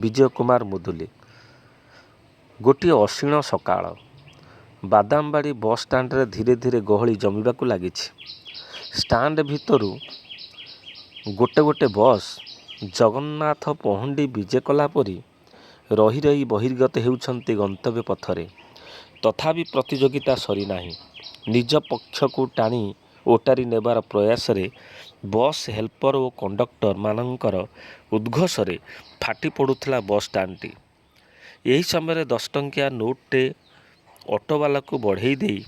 ବିଜୟ କୁମାର ମୁଦୁଲି। ଗୋଟିଏ ଅଶୀଣ ସକାଳ। ବାଦାମବାଡ଼ି ବସ୍ ଷ୍ଟାଣ୍ଡରେ ଧୀରେ ଧୀରେ ଗହଳି ଜମିବାକୁ ଲାଗିଛି। ଷ୍ଟାଣ୍ଡ ଭିତରୁ ଗୋଟେ ଗୋଟେ ବସ୍ ଜଗନ୍ନାଥ ପହଣ୍ଡି ବିଜେ କଲା ପରି ରହି ରହି ବହିର୍ଗତ ହେଉଛନ୍ତି ଗନ୍ତବ୍ୟ ପଥରେ। ତଥାପି ପ୍ରତିଯୋଗିତା ସରିନାହିଁ। ନିଜ ପକ୍ଷକୁ ଟାଣି ଓଟାରି ନେବାର ପ୍ରୟାସରେ ବସ୍ ହେଲ୍ପର ଓ କଣ୍ଡକ୍ଟର ମାନଙ୍କର ଉଦ୍ଘୋଷରେ ଫାଟି ପଡ଼ୁଥିଲା ବସ୍ ଷ୍ଟାଣ୍ଡଟି। ଏହି ସମୟରେ 10 ଟଙ୍କିଆ ନୋଟ୍ଟେ ଅଟୋବାଲାକୁ ବଢ଼େଇ ଦେଇ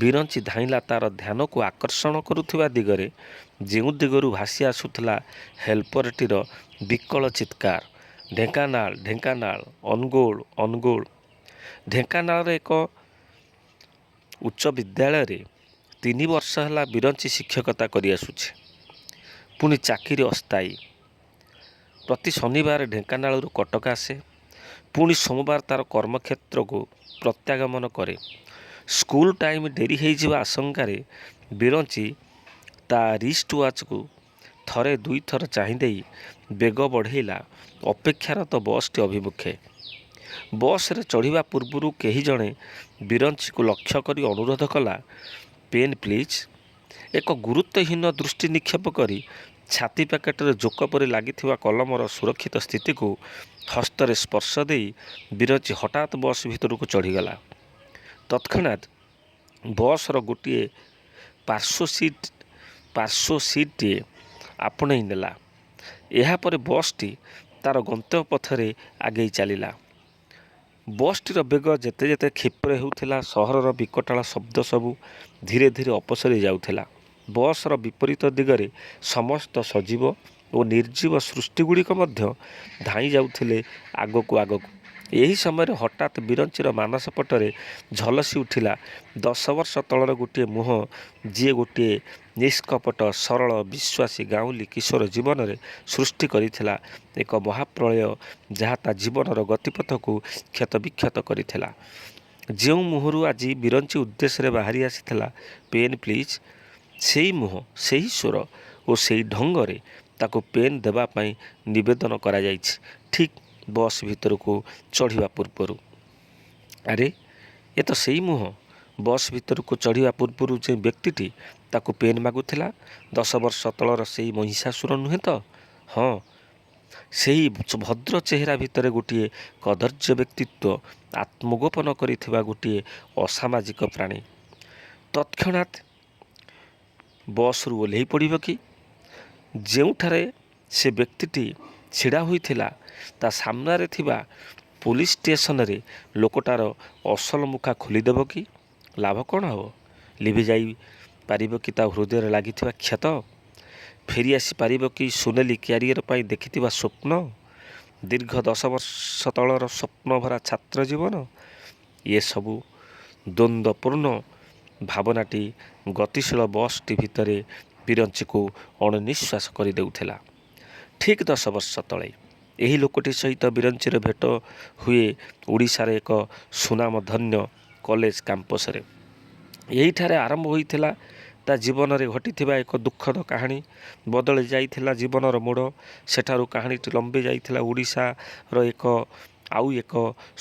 ବିରଞ୍ଚି ଧାଇଁଲା ତା'ର ଧ୍ୟାନକୁ ଆକର୍ଷଣ କରୁଥିବା ଦିଗରେ। ଯେଉଁ ଦିଗରୁ ଭାସି ଆସୁଥିଲା ହେଲ୍ପରଟିର ବିକଳ ଚିତ୍କାର, ଢେଙ୍କାନାଳ ଢେଙ୍କାନାଳ, ଅନୁଗୁଳ ଅନୁଗୁଳ। ଢେଙ୍କାନାଳର ଏକ ଉଚ୍ଚ ବିଦ୍ୟାଳୟରେ 3 ବର୍ଷ ହେଲା ବିରଞ୍ଚି ଶିକ୍ଷକତା କରିଆସୁଛି। ପୁଣି ଚାକିରି ଅସ୍ଥାୟୀ। ପ୍ରତି ଶନିବାର ଢେଙ୍କାନାଳରୁ କଟକ ଆସେ। ପୁଣି ସୋମବାର ତା'ର କର୍ମକ୍ଷେତ୍ରକୁ ପ୍ରତ୍ୟାଗମନ କରେ। ସ୍କୁଲ ଟାଇମ୍ ଡେରି ହୋଇଯିବା ଆଶଙ୍କାରେ ବିରଞ୍ଚି ତା' ରିଷ୍ଟ ୱାଚକୁ ଥରେ ଦୁଇଥର ଚାହିଁଦେଇ ବେଗ ବଢ଼େଇଲା ଅପେକ୍ଷାରତ ବସ୍ଟି ଅଭିମୁଖେ। ବସରେ ଚଢ଼ିବା ପୂର୍ବରୁ କେହି ଜଣେ ବିରଞ୍ଚିକୁ ଲକ୍ଷ୍ୟ କରି ଅନୁରୋଧ କଲା, "ପେନ୍ ପ୍ଲିଜ୍।" ଏକ ଗୁରୁତ୍ୱହୀନ ଦୃଷ୍ଟି ନିକ୍ଷେପ କରି ଛାତି ପ୍ୟାକେଟରେ ଜୋକ ପରି ଲାଗିଥିବା କଲମର ସୁରକ୍ଷିତ ସ୍ଥିତିକୁ ହସ୍ତରେ ସ୍ପର୍ଶ ଦେଇ ବିରଞ୍ଚି ହଠାତ୍ ବସ୍ ଭିତରକୁ ଚଢ଼ିଗଲା। ତତ୍କ୍ଷଣାତ୍ ବସ୍ର ଗୋଟିଏ ପାର୍ଶ୍ୱ ସିଟ୍ଟିଏ ଆପଣେଇ ନେଲା। ଏହାପରେ ବସ୍ଟି ତା'ର ଗନ୍ତବ୍ୟ ପଥରେ ଆଗେଇ ଚାଲିଲା। ବସ୍ଟିର ବେଗ ଯେତେ ଯେତେ କ୍ଷିପ୍ର ହେଉଥିଲା, ସହରର ବିକଟାଳ ଶବ୍ଦ ସବୁ ଧୀରେ ଧୀରେ ଅପସରି ଯାଉଥିଲା। ବସ୍ର ବିପରୀତ ଦିଗରେ ସମସ୍ତ ସଜୀବ ଓ ନିର୍ଜୀବ ସୃଷ୍ଟିଗୁଡ଼ିକ ମଧ୍ୟ ଧାଇଁ ଯାଉଥିଲେ ଆଗକୁ ଆଗକୁ। ଏହି ସମୟରେ ହଠାତ୍ ବିରଞ୍ଚିର ମାନସପଟରେ ଝଲସି ଉଠିଲା 10 ବର୍ଷ ତଳର ଗୋଟିଏ ମୁହଁ, ଯିଏ ଗୋଟିଏ ନିଷ୍କପଟ, ସରଳ, ବିଶ୍ୱାସୀ ଗାଉଁଲି କିଶୋର ଜୀବନରେ ସୃଷ୍ଟି କରିଥିଲା ଏକ ମହାପ୍ରଳୟ, ଯାହା ତା' ଜୀବନର ଗତିପଥକୁ କ୍ଷତବିକ୍ଷତ କରିଥିଲା। ଯେଉଁ ମୁହଁରୁ ଆଜି ବିରଞ୍ଚି ଉଦ୍ଦେଶ୍ୟରେ ବାହାରି ଆସିଥିଲା, "ପେନ୍ ପ୍ଲିଜ୍", ସେହି ମୁହଁ, ସେହି ସ୍ୱର ଓ ସେହି ଢଙ୍ଗରେ ତାକୁ ପେନ୍ ଦେବା ପାଇଁ ନିବେଦନ କରାଯାଇଛି ଠିକ୍ ବସ୍ ଭିତରକୁ ଚଢ଼ିବା ପୂର୍ବରୁ। ଆରେ, ଏ ତ ସେଇ ମୁହଁ! ବସ୍ ଭିତରକୁ ଚଢ଼ିବା ପୂର୍ବରୁ ଯେଉଁ ବ୍ୟକ୍ତିଟି ତାକୁ ପେନ୍ ମାଗୁଥିଲା, 10 ବର୍ଷ ତଳର ସେହି ମହିଷାସୁର ନୁହେଁ ତ? ହଁ, ସେହି ଭଦ୍ର ଚେହେରା ଭିତରେ ଗୋଟିଏ କଦର୍ଯ୍ୟ ବ୍ୟକ୍ତିତ୍ୱ ଆତ୍ମଗୋପନ କରିଥିବା ଗୋଟିଏ ଅସାମାଜିକ ପ୍ରାଣୀ। ତତ୍କ୍ଷଣାତ୍ ବସ୍ରୁ ଓହ୍ଲେଇ ପଡ଼ିବ କି? ଯେଉଁଠାରେ ସେ ବ୍ୟକ୍ତିଟି ଛିଡ଼ା ହୋଇଥିଲା, ତା' ସାମ୍ନାରେ ଥିବା ପୋଲିସ ଷ୍ଟେସନରେ ଲୋକଟାର ଅସଲ ମୁଖା ଖୋଲିଦେବ କି? ଲାଭ କ'ଣ ହେବ? ଲିଭି ଯାଇ ପାରିବ କି ତା' ହୃଦୟରେ ଲାଗିଥିବା କ୍ଷତ? ଫେରି ଆସି ପାରିବ କି ସୁନେଲି କ୍ୟାରିୟର ପାଇଁ ଦେଖିଥିବା ସ୍ୱପ୍ନ? ଦୀର୍ଘ 10 ବର୍ଷ ତଳର ସ୍ୱପ୍ନଭରା ଛାତ୍ର ଜୀବନ? ଏସବୁ ଦ୍ୱନ୍ଦ୍ୱପୂର୍ଣ୍ଣ ଭାବନାଟି ଗତିଶୀଳ ବସ୍ଟି ଭିତରେ ବିରଞ୍ଚିକୁ ଅଣନିଃଶ୍ୱାସ କରିଦେଉଥିଲା। ଠିକ୍ 10 ବର୍ଷ ତଳେ ଏହି ଲୋକଟି ସହିତ ବିରଞ୍ଚିର ଭେଟ ହୁଏ ଓଡ଼ିଶାର ଏକ ସୁନାମଧନ୍ୟ କଲେଜ କ୍ୟାମ୍ପସରେ। ଏହିଠାରେ ଆରମ୍ଭ ହୋଇଥିଲା ତା' ଜୀବନରେ ଘଟିଥିବା ଏକ ଦୁଃଖଦ କାହାଣୀ। ବଦଳି ଯାଇଥିଲା ଜୀବନର ମୋଡ଼। ସେଠାରୁ କାହାଣୀଟି ଲମ୍ବି ଯାଇଥିଲା ଓଡ଼ିଶାର ଆଉ ଏକ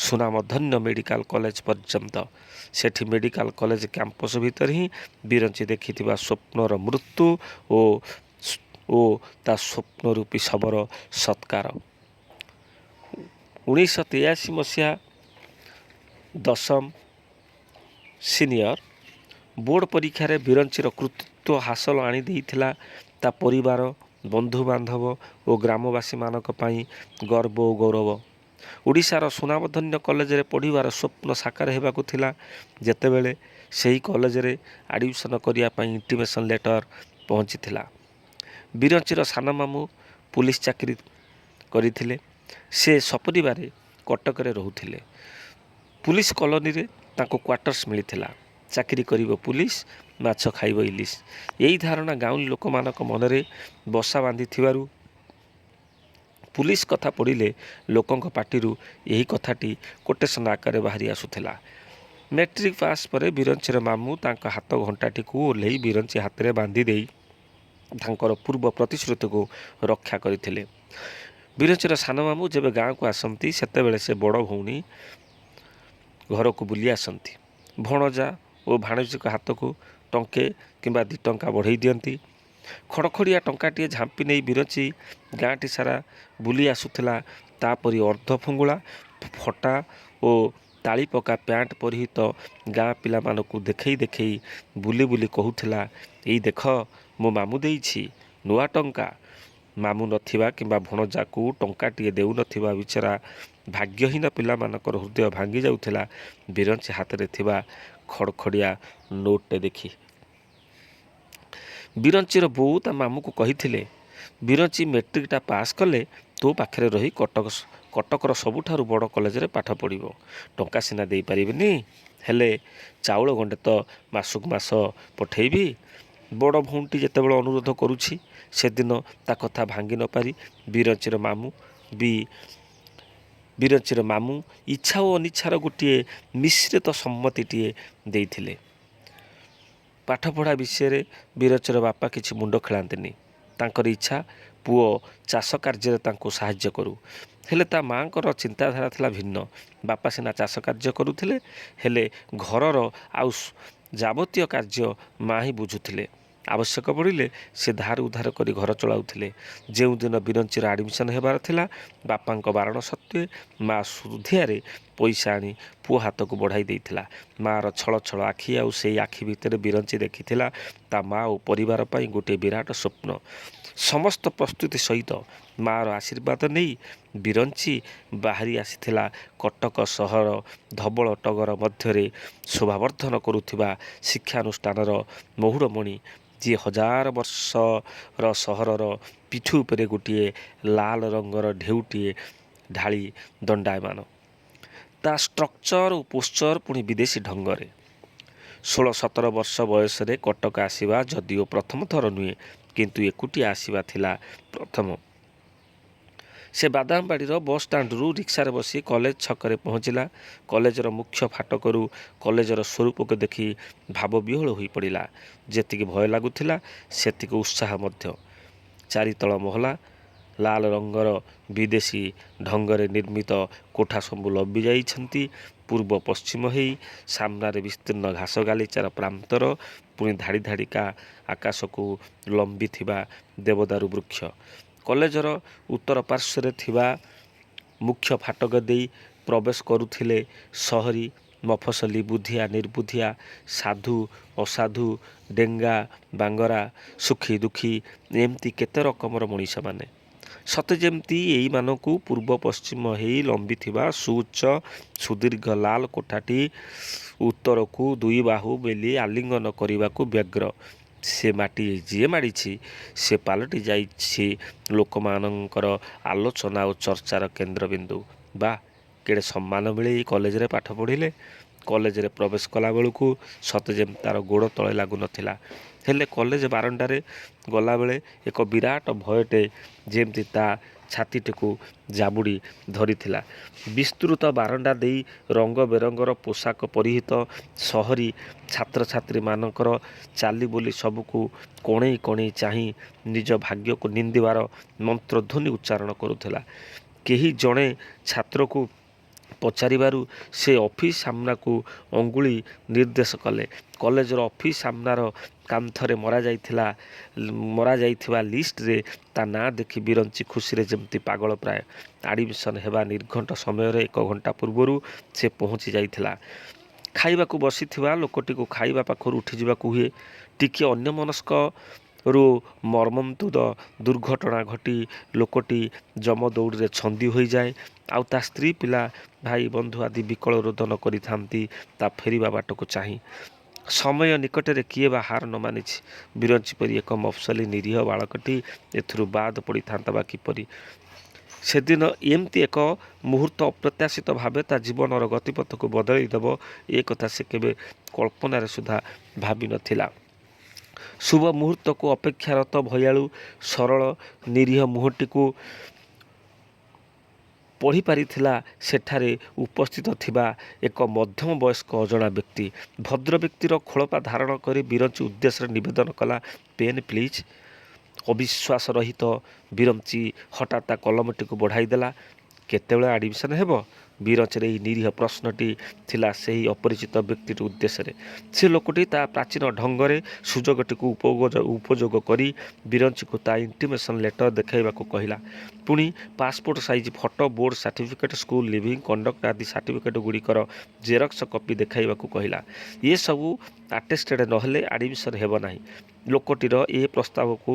ସୁନାମଧନ୍ୟ ମେଡ଼ିକାଲ କଲେଜ ପର୍ଯ୍ୟନ୍ତ। ସେଠି ମେଡ଼ିକାଲ କଲେଜ କ୍ୟାମ୍ପସ ଭିତରେ ହିଁ ବିରଞ୍ଚି ଦେଖିଥିବା ସ୍ୱପ୍ନର ମୃତ୍ୟୁ ଓ ତା' ସ୍ୱପ୍ନରୂପୀ ଶବର ସତ୍କାର। 1983 ମସିହା ଦଶମ ସିନିୟର ବୋର୍ଡ଼ ପରୀକ୍ଷାରେ ବିରଞ୍ଚିର କୃତିତ୍ୱ ହାସଲ ଆଣିଦେଇଥିଲା ତା' ପରିବାର, ବନ୍ଧୁବାନ୍ଧବ ଓ ଗ୍ରାମବାସୀମାନଙ୍କ ପାଇଁ ଗର୍ବ ଓ ଗୌରବ। ଓଡ଼ିଶାର ସୁନାମଧନ୍ୟ କଲେଜରେ ପଢ଼ିବାର ସ୍ୱପ୍ନ ସାକାର ହେବାକୁ ଥିଲା ଯେତେବେଳେ ସେହି କଲେଜରେ ଆଡ଼ମିସନ୍ କରିବା ପାଇଁ ଇଣ୍ଟିମେସନ୍ ଲେଟର ପହଞ୍ଚିଥିଲା। ବିରଞ୍ଚିର ସାନମାମୁଁ ପୁଲିସ ଚାକିରି କରିଥିଲେ। ସେ ସପରିବାରେ କଟକରେ ରହୁଥିଲେ। ପୁଲିସ କଲୋନୀରେ ତାଙ୍କୁ କ୍ୱାର୍ଟର୍ସ ମିଳିଥିଲା। ଚାକିରି କରିବ ପୁଲିସ, ମାଛ ଖାଇବ ଇଲିସ, ଏହି ଧାରଣା ଗାଉଁଲି ଲୋକମାନଙ୍କ ମନରେ ବସା ବାନ୍ଧିଥିବାରୁ ପୁଲିସ କଥା ପଡ଼ିଲେ ଲୋକଙ୍କ ପାଟିରୁ ଏହି କଥାଟି କୋଟେସନ ଆକାରରେ ବାହାରି ଆସୁଥିଲା। ମେଟ୍ରିକ୍ ପାସ୍ ପରେ ବିରଞ୍ଚିର ମାମୁଁ ତାଙ୍କ ହାତ ଘଣ୍ଟାଟିକୁ ଓହ୍ଲେଇ ବିରଞ୍ଚି ହାତରେ ବାନ୍ଧି ଦେଇ ତାଙ୍କର ପୂର୍ବ ପ୍ରତିଶ୍ରୁତିକୁ ରକ୍ଷା କରିଥିଲେ। ବିରଞ୍ଚିର ସାନ ମାମୁଁ ଯେବେ ଗାଁକୁ ଆସନ୍ତି ସେତେବେଳେ ସେ ବଡ଼ ଭଉଣୀ ଘରକୁ ବୁଲି ଆସନ୍ତି। ଭଣଜା ଓ ଭାଣଜୀଙ୍କ ହାତକୁ ଟଙ୍କେ କିମ୍ବା 2 ଟଙ୍କା ବଢ଼େଇ ଦିଅନ୍ତି। ଖଡ଼ଖଡ଼ିଆ ଟଙ୍କାଟିଏ ଝାମ୍ପି ନେଇ ବିରଞ୍ଚି ଗାଁଟି ସାରା ବୁଲି ଆସୁଥିଲା। ତାପରି ଅର୍ଦ୍ଧଫୁଙ୍ଗୁଳା, ଫଟା ଓ ତାଳିପକା ପ୍ୟାଣ୍ଟ ପରିହିତ ଗାଁ ପିଲାମାନଙ୍କୁ ଦେଖେଇ ଦେଖେଇ ବୁଲି ବୁଲି କହୁଥିଲା, ଏଇ ଦେଖ ମୋ ମାମୁଁ ଦେଇଛି ନୂଆ ଟଙ୍କା। ମାମୁଁ ନଥିବା କିମ୍ବା ଭଣଜାକୁ ଟଙ୍କାଟିଏ ଦେଉନଥିବା ବିଚରା ଭାଗ୍ୟହୀନ ପିଲାମାନଙ୍କର ହୃଦୟ ଭାଙ୍ଗି ଯାଉଥିଲା ବିରଞ୍ଚି ହାତରେ ଥିବା ଖଡ଼ଖଡ଼ିଆ ନୋଟ୍ଟେ ଦେଖି। ବିରଞ୍ଚିର ବୋଉ ତା ମାମୁଁକୁ କହିଥିଲେ, ବିରଞ୍ଚି ମେଟ୍ରିକଟା ପାସ୍ କଲେ ତୋ ପାଖରେ ରହି କଟକର ସବୁଠାରୁ ବଡ଼ କଲେଜରେ ପାଠ ପଢ଼ିବ। ଟଙ୍କା ସିନା ଦେଇପାରିବିନି, ହେଲେ ଚାଉଳ ଗଣ୍ଡେ ତ ମାସକୁ ମାସ ପଠେଇବି। ବଡ଼ ଭଉଣୀଟି ଯେତେବେଳେ ଅନୁରୋଧ କରୁଛି, ସେଦିନ ତା କଥା ଭାଙ୍ଗି ନ ପାରି ବିରଞ୍ଚିର ମାମୁଁ ଇଚ୍ଛା ଓ ଅନିଚ୍ଛାର ଗୋଟିଏ ମିଶ୍ରିତ ସମ୍ମତିଟିଏ ଦେଇଥିଲେ। ପାଠପଢ଼ା ବିଷୟରେ ବିରଞ୍ଚିର ବାପା କିଛି ମୁଣ୍ଡ ଖେଳାନ୍ତିନି। ତାଙ୍କର ଇଚ୍ଛା ପୁଅ ଚାଷ କାର୍ଯ୍ୟରେ ତାଙ୍କୁ ସାହାଯ୍ୟ କରୁ। ହେଲେ ତା ମାଆଙ୍କର ଚିନ୍ତାଧାରା ଥିଲା ଭିନ୍ନ। ବାପା ସିନା ଚାଷ କାର୍ଯ୍ୟ କରୁଥିଲେ, ହେଲେ ଘରର ଆଉ ଯାବତୀୟ କାର୍ଯ୍ୟ ମା ହିଁ ବୁଝୁଥିଲେ। ଆବଶ୍ୟକ ପଡ଼ିଲେ ସେ ଧାର ଉଧାର କରି ଘର ଚଳାଉଥିଲେ। ଯେଉଁଦିନ ବିରଞ୍ଚିର ଆଡ଼ମିସନ୍ ହେବାର ଥିଲା, ବାପାଙ୍କ ବାରଣ ସତ୍ତ୍ୱେ ମା ସୁଧିଆରେ ପଇସା ଆଣି ପୁଅ ହାତକୁ ବଢ଼ାଇ ଦେଇଥିଲା। ମାଆର ଛଳ ଛଳ ଆଖି, ଆଉ ସେଇ ଆଖି ଭିତରେ ବିରଞ୍ଚି ଦେଖିଥିଲା ତା ମା ଓ ପରିବାର ପାଇଁ ଗୋଟିଏ ବିରାଟ ସ୍ୱପ୍ନ। ସମସ୍ତ ପ୍ରସ୍ତୁତି ସହିତ ମାଆର ଆଶୀର୍ବାଦ ନେଇ ବିରଞ୍ଚି ବାହାରି ଆସିଥିଲା କଟକ ସହର ଧବଳ ଟଗର ମଧ୍ୟରେ ଶୋଭାବର୍ଦ୍ଧନ କରୁଥିବା ଶିକ୍ଷାନୁଷ୍ଠାନର ମହୁଡ଼ମଣି, ଯିଏ 1000 ବର୍ଷର ସହରର ପିଠୁ ଉପରେ ଗୋଟିଏ ଲାଲ ରଙ୍ଗର ଢେଉଟିଏ ଢାଳି ଦଣ୍ଡାୟମାନ। ତା ଷ୍ଟ୍ରକ୍ଚର ଓ ପୋଶ୍ଚର ପୁଣି ବିଦେଶୀ ଢଙ୍ଗରେ। 16-17 ବର୍ଷ ବୟସରେ କଟକ ଆସିବା ଯଦିଓ ପ୍ରଥମ ଥର ନୁହେଁ, କିନ୍ତୁ ଏକୁଟିଆ ଆସିବା ଥିଲା ପ୍ରଥମ। ସେ ବାଦାମବାଡ଼ିର ବସ୍ଷ୍ଟାଣ୍ଡରୁ ରିକ୍ସାରେ ବସି କଲେଜ ଛକରେ ପହଞ୍ଚିଲା। କଲେଜର ମୁଖ୍ୟ ଫାଟକରୁ କଲେଜର ସ୍ୱରୂପକୁ ଦେଖି ଭାବବିହ୍ୱଳ ହୋଇପଡ଼ିଲା। ଯେତିକି ଭୟ ଲାଗୁଥିଲା, ସେତିକି ଉତ୍ସାହ ମଧ୍ୟ। 4 ତଳ ମହଲା, ଲାଲ ରଙ୍ଗର ବିଦେଶୀ ଢଙ୍ଗରେ ନିର୍ମିତ କୋଠା ସବୁ ଲମ୍ବି ଯାଇଛନ୍ତି ପୂର୍ବ ପଶ୍ଚିମ ହେଇ। ସାମ୍ନାରେ ବିସ୍ତୀର୍ଣ୍ଣ ଘାସ ଗାଲିଚାର ପ୍ରାନ୍ତର, ପୁଣି ଧାଡ଼ି ଧାଡ଼ିକା ଆକାଶକୁ ଲମ୍ବିଥିବା ଦେବଦାରୁ ବୃକ୍ଷ। କଲେଜର ଉତ୍ତର ପାର୍ଶ୍ୱରେ ଥିବା ମୁଖ୍ୟ ଫାଟକ ଦେଇ ପ୍ରବେଶ କରୁଥିଲେ ସହରୀ, ମଫସଲି, ବୁଦ୍ଧିଆ, ନିର୍ବୁଦ୍ଧିଆ, ସାଧୁ, ଅସାଧୁ, ଡେଙ୍ଗା, ବାଙ୍ଗରା, ସୁଖୀ ଦୁଃଖୀ, ଏମିତି କେତେ ରକମର ମଣିଷମାନେ। ସତେ ଯେମିତି ଏଇମାନଙ୍କୁ ପୂର୍ବ ପଶ୍ଚିମ ହେଇ ଲମ୍ବିଥିବା ସୁଉଚ୍ଚ ସୁଦୀର୍ଘ ଲାଲ କୋଠାଟି ଉତ୍ତରକୁ 2 ବାହୁ ମେଲି ଆଲିଙ୍ଗନ କରିବାକୁ ବ୍ୟଗ୍ର। ସେ ମାଟି ଯିଏ ମାଡ଼ିଛି, ସେ ପାଲଟି ଯାଇଛି ଲୋକମାନଙ୍କର ଆଲୋଚନା ଓ ଚର୍ଚ୍ଚାର କେନ୍ଦ୍ରବିନ୍ଦୁ। ବା, କେଡ଼େ ସମ୍ମାନ ମିଳେ ଏଇ କଲେଜରେ ପାଠ ପଢ଼ିଲେ। କଲେଜରେ ପ୍ରବେଶ କଲାବେଳକୁ ସତେ ଯେମିତି ତାର ଗୋଡ଼ ତଳେ ଲାଗୁନଥିଲା। ହେଲେ କଲେଜ ବାରଣ୍ଡାରେ ଗଲାବେଳେ ଏକ ବିରାଟ ଭୟଟେ ଯେମିତି ତା ଛାତିଟିକୁ ଜାବୁଡ଼ି ଧରିଥିଲା। ବିସ୍ତୃତ ବାରଣ୍ଡା ଦେଇ ରଙ୍ଗ ବେରଙ୍ଗର ପୋଷାକ ପରିହିତ ସହରୀ ଛାତ୍ରଛାତ୍ରୀମାନଙ୍କର ଚାଲିବୁଲି ସବୁକୁ କଣେଇ କଣେଇ ଚାହିଁ ନିଜ ଭାଗ୍ୟକୁ ନିନ୍ଦିବାର ମନ୍ତ୍ରଧ୍ୱନି ଉଚ୍ଚାରଣ କରୁଥିଲା। କେହି ଜଣେ ଛାତ୍ରକୁ ପଚାରିବାରୁ ସେ ଅଫିସ ସାମ୍ନାକୁ ଅଙ୍ଗୁଳି ନିର୍ଦ୍ଦେଶ କଲେ। କଲେଜର ଅଫିସ ସାମ୍ନାର କାନ୍ଥରେ ମରାଯାଇଥିବା ଲିଷ୍ଟରେ ତା ନାଁ ଦେଖି ବିରଞ୍ଚି ଖୁସିରେ ଯେମିତି ପାଗଳ ପ୍ରାୟ। ଆଡ଼ମିସନ୍ ହେବା ନିର୍ଘଣ୍ଟ ସମୟର 1 ଘଣ୍ଟା ପୂର୍ବରୁ ସେ ପହଞ୍ଚି ଯାଇଥିଲା। ଖାଇବାକୁ ବସିଥିବା ଲୋକଟିକୁ ଖାଇବା ପାଖରୁ ଉଠିଯିବାକୁ ହୁଏ। ଟିକିଏ ଅନ୍ୟମନସ୍କରୁ ମର୍ମନ୍ତୁଦ ଦୁର୍ଘଟଣା ଘଟି ଲୋକଟି ଯମଦୌଡ଼ିରେ ଛନ୍ଦି ହୋଇଯାଏ। ଆଉ ତା ସ୍ତ୍ରୀ, ପିଲା, ଭାଇ, ବନ୍ଧୁ ଆଦି ବିକଳ ରୋଦନ କରିଥାନ୍ତି ତା ଫେରିବା ବାଟକୁ ଚାହିଁ। ସମୟ ନିକଟରେ କିଏ ବା ହାର ନ ମାନିଛି? ବିରଞ୍ଚି ପରି ଏକ ମଫସଲି ନିରୀହ ବାଳକଟି ଏଥିରୁ ବାଦ ପଡ଼ିଥାନ୍ତା ବା କିପରି? ସେଦିନ ଏମିତି ଏକ ମୁହୂର୍ତ୍ତ ଅପ୍ରତ୍ୟାଶିତ ଭାବେ ତା ଜୀବନର ଗତିପଥକୁ ବଦଳେଇ ଦେବ, ଏ କଥା ସେ କେବେ କଳ୍ପନାରେ ସୁଦ୍ଧା ଭାବିନଥିଲା। ଶୁଭ ମୁହୂର୍ତ୍ତକୁ ଅପେକ୍ଷାରତ ଭୟାଳୁ, ସରଳ, ନିରୀହ ମୁହଁଟିକୁ ପଢ଼ିପାରିଥିଲା ସେଠାରେ ଉପସ୍ଥିତ ଥିବା ଏକ ମଧ୍ୟମ ବୟସ୍କ ଅଜଣା ବ୍ୟକ୍ତି। ଭଦ୍ରବ୍ୟକ୍ତିର ଖୋଳପା ଧାରଣ କରି ବିରଞ୍ଚି ଉଦ୍ଦେଶ୍ୟରେ ନିବେଦନ କଲା, ପେନ୍ ପ୍ଲିଜ୍। ଅବିଶ୍ୱାସ ରହିତ ବିରଞ୍ଚି ହଠାତ୍ ତା କଲମଟିକୁ ବଢ଼ାଇ ଦେଲା। କେତେବେଳେ ଆଡ଼ମିସନ୍ ହେବ? ବିରଞ୍ଚର ଏହି ନିରୀହ ପ୍ରଶ୍ନଟି ଥିଲା ସେହି ଅପରିଚିତ ବ୍ୟକ୍ତିଟି ଉଦ୍ଦେଶ୍ୟରେ। ସେ ଲୋକଟି ତା ପ୍ରାଚୀନ ଢଙ୍ଗରେ ସୁଯୋଗଟିକୁ ଉପଯୋଗ କରି ବିରଞ୍ଚିକୁ ତା ଇଣ୍ଟିମେସନ୍ ଲେଟର ଦେଖାଇବାକୁ କହିଲା। ପୁଣି passport size photo, board certificate, school leaving conduct ଆଦି ସାର୍ଟିଫିକେଟ୍ ଗୁଡ଼ିକର ଜେରକ୍ସ କପି ଦେଖାଇବାକୁ କହିଲା। ଏସବୁ ଆଟେଷ୍ଟେଡ୍ ନହେଲେ ଆଡ଼ମିସନ୍ ହେବ ନାହିଁ। ଲୋକଟିର ଏ ପ୍ରସ୍ତାବକୁ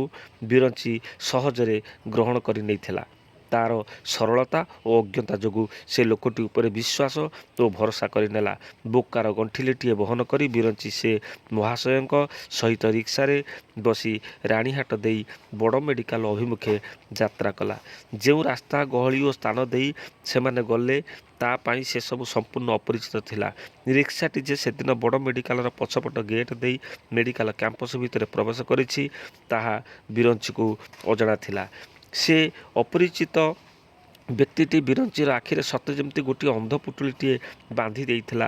ବିରଞ୍ଚି ସହଜରେ ଗ୍ରହଣ କରି ନେଇଥିଲା। ତାର ସରଳତା ଓ ଅଜ୍ଞତା ଯୋଗୁଁ ସେ ଲୋକଟି ଉପରେ ବିଶ୍ୱାସ ଓ ଭରସା କରିନେଲା। ବୋକାର ଗଣ୍ଠିଲିଟିଏ ବହନ କରି ବିରଞ୍ଚି ସେ ମହାଶୟଙ୍କ ସହିତ ରିକ୍ସାରେ ବସି ରାଣୀହାଟ ଦେଇ ବଡ଼ ମେଡ଼ିକାଲ ଅଭିମୁଖେ ଯାତ୍ରା କଲା। ଯେଉଁ ରାସ୍ତା, ଗହଳି ଓ ସ୍ଥାନ ଦେଇ ସେମାନେ ଗଲେ ତା ପାଇଁ ସେସବୁ ସମ୍ପୂର୍ଣ୍ଣ ଅପରିଚିତ ଥିଲା। ରିକ୍ସାଟି ଯେ ସେଦିନ ବଡ଼ ମେଡ଼ିକାଲର ପଛପଟ ଗେଟ୍ ଦେଇ ମେଡ଼ିକାଲ କ୍ୟାମ୍ପସ ଭିତରେ ପ୍ରବେଶ କରିଛି ତାହା ବିରଞ୍ଚିକୁ ଅଜଣା ଥିଲା। ସେ ଅପରିଚିତ ବ୍ୟକ୍ତିଟି ବିରଞ୍ଚିର ଆଖିରେ ସତେ ଯେମିତି ଗୋଟିଏ ଅନ୍ଧ ପୁଟୁଳିଟିଏ ବାନ୍ଧି ଦେଇଥିଲା।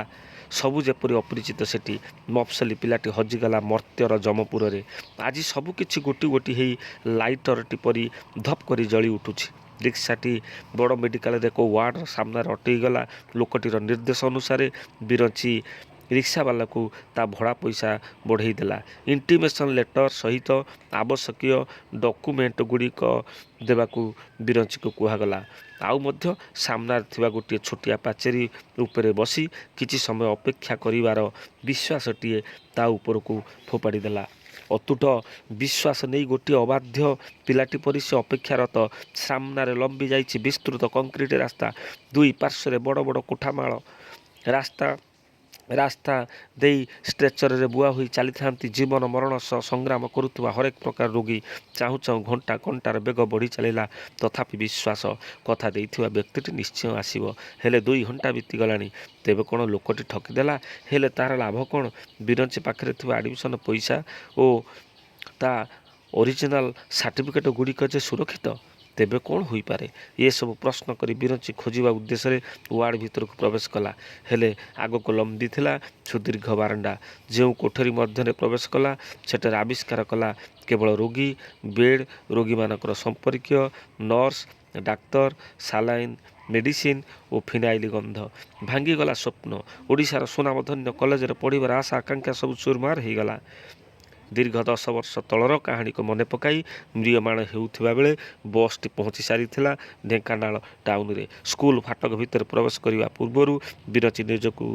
ସବୁ ଯେପରି ଅପରିଚିତ ସେଠି। ମଫସଲି ପିଲାଟି ହଜିଗଲା ମର୍ତ୍ତ୍ୟର ଯମପୁରରେ। ଆଜି ସବୁ କିଛି ଗୋଟି ଗୋଟି ହେଇ ଲାଇଟରଟି ପରି ଧପ୍ କରି ଜଳି ଉଠୁଛି। ରିକ୍ସାଟି ବଡ଼ ମେଡ଼ିକାଲର ଏକ ୱାର୍ଡର ସାମ୍ନାରେ ଅଟକିଗଲା। ଲୋକଟିର ନିର୍ଦ୍ଦେଶ ଅନୁସାରେ ବିରଞ୍ଚି ରିକ୍ସାବାଲାକୁ ତା ଭଡ଼ା ପଇସା ବଢ଼େଇ ଦେଲା। ଇଣ୍ଟିମେସନ୍ ଲେଟର ସହିତ ଆବଶ୍ୟକୀୟ ଡକୁମେଣ୍ଟଗୁଡ଼ିକ ଦେବାକୁ ବିରଞ୍ଚିକୁ କୁହାଗଲା। ଆଉ ମଧ୍ୟ ସାମ୍ନାରେ ଥିବା ଗୋଟିଏ ଛୋଟିଆ ପାଚେରୀ ଉପରେ ବସି କିଛି ସମୟ ଅପେକ୍ଷା କରିବାର ବିଶ୍ୱାସଟିଏ ତା ଉପରକୁ ଫୋପାଡ଼ି ଦେଲା। ଅତୁଟ ବିଶ୍ୱାସ ନେଇ ଗୋଟିଏ ଅବାଧ୍ୟ ପିଲାଟି ପରି ସେ ଅପେକ୍ଷାରତ। ସାମ୍ନାରେ ଲମ୍ବି ଯାଇଛି ବିସ୍ତୃତ କଂକ୍ରିଟ ରାସ୍ତା। ଦୁଇ ପାର୍ଶ୍ୱରେ ବଡ଼ ବଡ଼ କୋଠାମାଳ। ରାସ୍ତା ଦେଇ ଷ୍ଟ୍ରେଚରରେ ବୁହା ହୋଇ ଚାଲିଥାନ୍ତି ଜୀବନ ମରଣ ସହ ସଂଗ୍ରାମ କରୁଥିବା ହରେକ ପ୍ରକାର ରୋଗୀ। ଚାହୁଁ ଚାହୁଁ ଘଣ୍ଟାର ବେଗ ବଢ଼ି ଚାଲିଲା। ତଥାପି ବିଶ୍ୱାସ କଥା ଦେଇଥିବା ବ୍ୟକ୍ତିଟି ନିଶ୍ଚୟ ଆସିବ। ହେଲେ 2 ଘଣ୍ଟା ବିତିଗଲାଣି। ତେବେ କ'ଣ ଲୋକଟି ଠକିଦେଲା? ହେଲେ ତାହାର ଲାଭ କ'ଣ? ବିରଞ୍ଚି ପାଖରେ ଥିବା ଆଡ଼ମିସନ୍ ପଇସା ଓ ତା ଅରିଜିନାଲ ସାର୍ଟିଫିକେଟ୍ ଗୁଡ଼ିକ ଯେ ସୁରକ୍ଷିତ? ତେବେ କ'ଣ ହୋଇପାରେ? ଏସବୁ ପ୍ରଶ୍ନ କରି ବିରଞ୍ଚି ଖୋଜିବା ଉଦ୍ଦେଶ୍ୟରେ ୱାର୍ଡ ଭିତରକୁ ପ୍ରବେଶ କଲା। ହେଲେ ଆଗକୁ ଲମ୍ବିଥିଲା ସୁଦୀର୍ଘ ବାରଣ୍ଡା। ଯେଉଁ କୋଠରୀ ମଧ୍ୟରେ ପ୍ରବେଶ କଲା ସେଠାରେ ଆବିଷ୍କାର କଲା କେବଳ ରୋଗୀ, ବେଡ୍, ରୋଗୀମାନଙ୍କର ସମ୍ପର୍କୀୟ, ନର୍ସ, ଡାକ୍ତର, ସାଲାଇନ୍, ମେଡ଼ିସିନ୍ ଓ ଫିନାଇଲ ଗନ୍ଧ। ଭାଙ୍ଗିଗଲା ସ୍ୱପ୍ନ। ଓଡ଼ିଶାର ସୁନାମଧନ୍ୟ କଲେଜରେ ପଢ଼ିବାର ଆଶା ଆକାଂକ୍ଷା ସବୁ ଚୁରମାର ହୋଇଗଲା। ଦୀର୍ଘ 10 ବର୍ଷ ତଳର କାହାଣୀକୁ ମନେ ପକାଇ ମ୍ରିୟମାଣ ହେଉଥିବା ବେଳେ ବସ୍ଟି ପହଞ୍ଚି ସାରିଥିଲା ଢେଙ୍କାନାଳ ଟାଉନରେ। ସ୍କୁଲ ଫାଟକ ଭିତରେ ପ୍ରବେଶ କରିବା ପୂର୍ବରୁ ବିରଞ୍ଚି ନିଜକୁ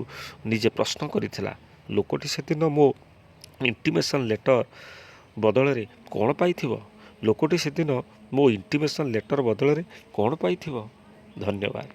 ନିଜେ ପ୍ରଶ୍ନ କରିଥିଲା, ଲୋକଟି ସେଦିନ ମୋ ଇଣ୍ଟିମେସନ୍ ଲେଟର ବଦଳରେ କ'ଣ ପାଇଥିବ? ଲୋକଟି ସେଦିନ ମୋ ଇଣ୍ଟିମେସନ୍ ଲେଟର ବଦଳରେ କ'ଣ ପାଇଥିବ? ଧନ୍ୟବାଦ।